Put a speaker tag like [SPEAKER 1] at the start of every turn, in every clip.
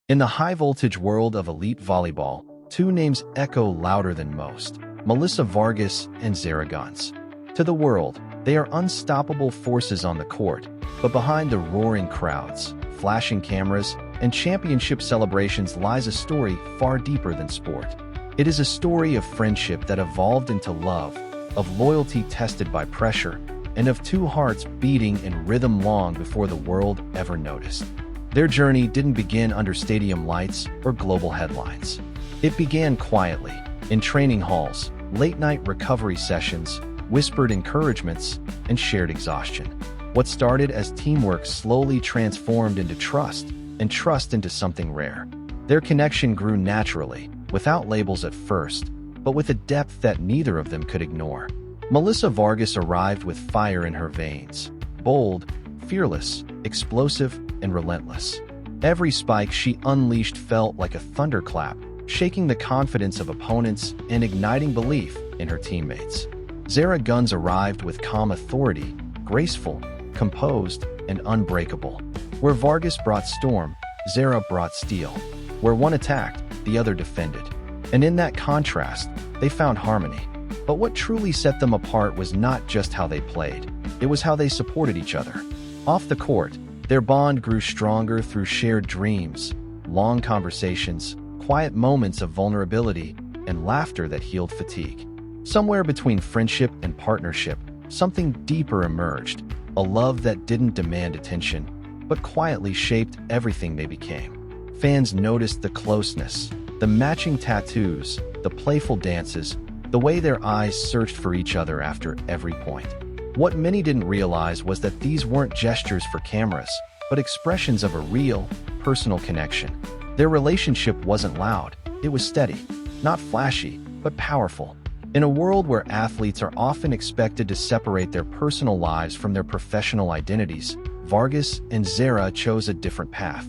[SPEAKER 1] In the high-voltage world of elite volleyball, two names echo louder than most: Melissa Vargas and Zara Gunz. To the world, they are unstoppable forces on the court, but behind the roaring crowds, flashing cameras, and championship celebrations lies a story far deeper than sport. It is a story of friendship that evolved into love, of loyalty tested by pressure, and of two hearts beating in rhythm long before the world ever noticed. Their journey didn't begin under stadium lights or global headlines. It began quietly, in training halls, late-night recovery sessions, whispered encouragements, and shared exhaustion. What started as teamwork slowly transformed into trust, and trust into something rare. Their connection grew naturally, without labels at first, but with a depth that neither of them could ignore. Melissa Vargas arrived with fire in her veins, bold, fearless, explosive, and relentless. Every spike she unleashed felt like a thunderclap, shaking the confidence of opponents and igniting belief in her teammates. Zara Gunz arrived with calm authority, graceful, composed, and unbreakable. Where Vargas brought storm, Zara brought steel. Where one attacked, the other defended. And in that contrast, they found harmony. But what truly set them apart was not just how they played, it was how they supported each other. Off the court, their bond grew stronger through shared dreams, long conversations, quiet moments of vulnerability, and laughter that healed fatigue. Somewhere between friendship and partnership, something deeper emerged, a love that didn't demand attention, but quietly shaped everything they became. Fans noticed the closeness, the matching tattoos, the playful dances, the way their eyes searched for each other after every point. What many didn't realize was that these weren't gestures for cameras, but expressions of a real, personal connection. Their relationship wasn't loud, it was steady, not flashy, but powerful. In a world where athletes are often expected to separate their personal lives from their professional identities, Vargas and Zara chose a different path.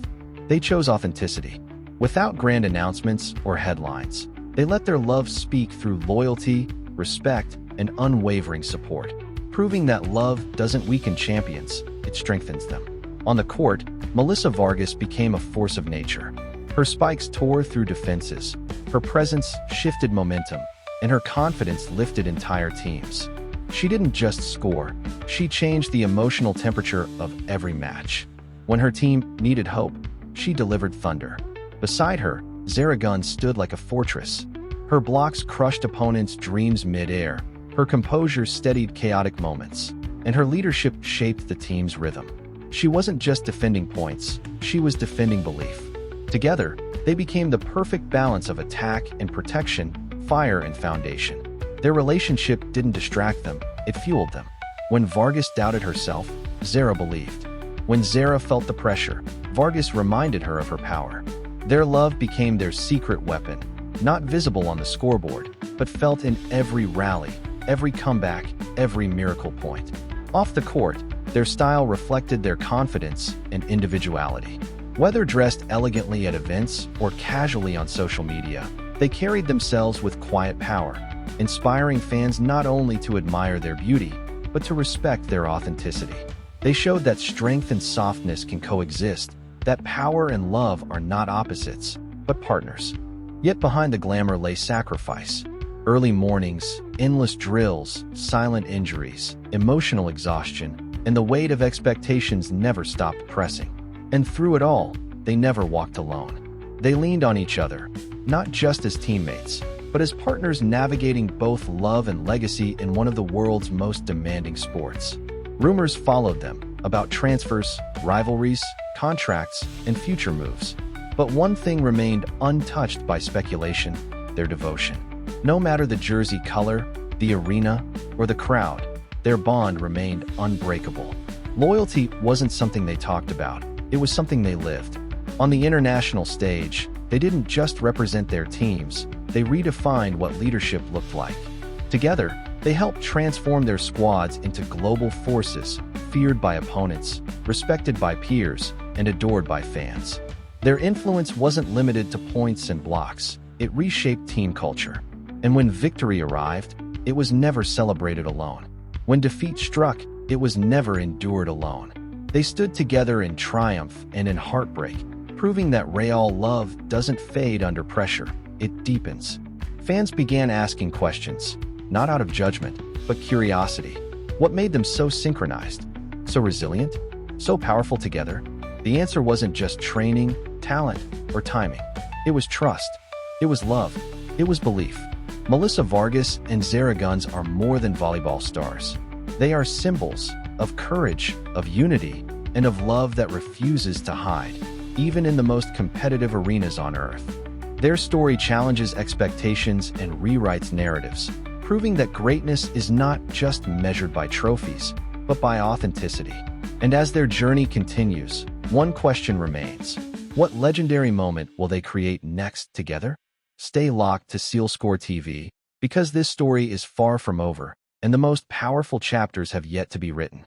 [SPEAKER 1] They chose authenticity. Without grand announcements or headlines, they let their love speak through loyalty, respect, and unwavering support, proving that love doesn't weaken champions, it strengthens them. On the court, Melissa Vargas became a force of nature. Her spikes tore through defenses, her presence shifted momentum, and her confidence lifted entire teams. She didn't just score, she changed the emotional temperature of every match. When her team needed hope, she delivered thunder. Beside her, Zara Gunz stood like a fortress. Her blocks crushed opponents' dreams mid-air, her composure steadied chaotic moments, and her leadership shaped the team's rhythm. She wasn't just defending points, she was defending belief. Together, they became the perfect balance of attack and protection, fire and foundation. Their relationship didn't distract them, it fueled them. When Vargas doubted herself, Zara believed. When Zara felt the pressure, Vargas reminded her of her power. Their love became their secret weapon, not visible on the scoreboard, but felt in every rally, every comeback, every miracle point. Off the court, their style reflected their confidence and individuality. Whether dressed elegantly at events or casually on social media, they carried themselves with quiet power, inspiring fans not only to admire their beauty, but to respect their authenticity. They showed that strength and softness can coexist, that power and love are not opposites, but partners. Yet behind the glamour lay sacrifice. Early mornings, endless drills, silent injuries, emotional exhaustion, and the weight of expectations never stopped pressing. And through it all, they never walked alone. They leaned on each other, not just as teammates, but as partners navigating both love and legacy in one of the world's most demanding sports. Rumors followed them about transfers, rivalries, contracts, and future moves. But one thing remained untouched by speculation: their devotion. No matter the jersey color, the arena, or the crowd, their bond remained unbreakable. Loyalty wasn't something they talked about, it was something they lived. On the international stage, they didn't just represent their teams, they redefined what leadership looked like. Together, they helped transform their squads into global forces, feared by opponents, respected by peers, and adored by fans. Their influence wasn't limited to points and blocks, it reshaped team culture. And when victory arrived, it was never celebrated alone. When defeat struck, it was never endured alone. They stood together in triumph and in heartbreak, proving that Real love doesn't fade under pressure, it deepens. Fans began asking questions, not out of judgment, but curiosity. What made them so synchronized, so resilient, so powerful together? The answer wasn't just training, talent, or timing. It was trust. It was love. It was belief. Melissa Vargas and Zaragoza are more than volleyball stars. They are symbols of courage, of unity, and of love that refuses to hide, even in the most competitive arenas on earth. Their story challenges expectations and rewrites narratives, proving that greatness is not just measured by trophies, but by authenticity. And as their journey continues, one question remains. What legendary moment will they create next together? Stay locked to CeleScore TV, because this story is far from over, and the most powerful chapters have yet to be written.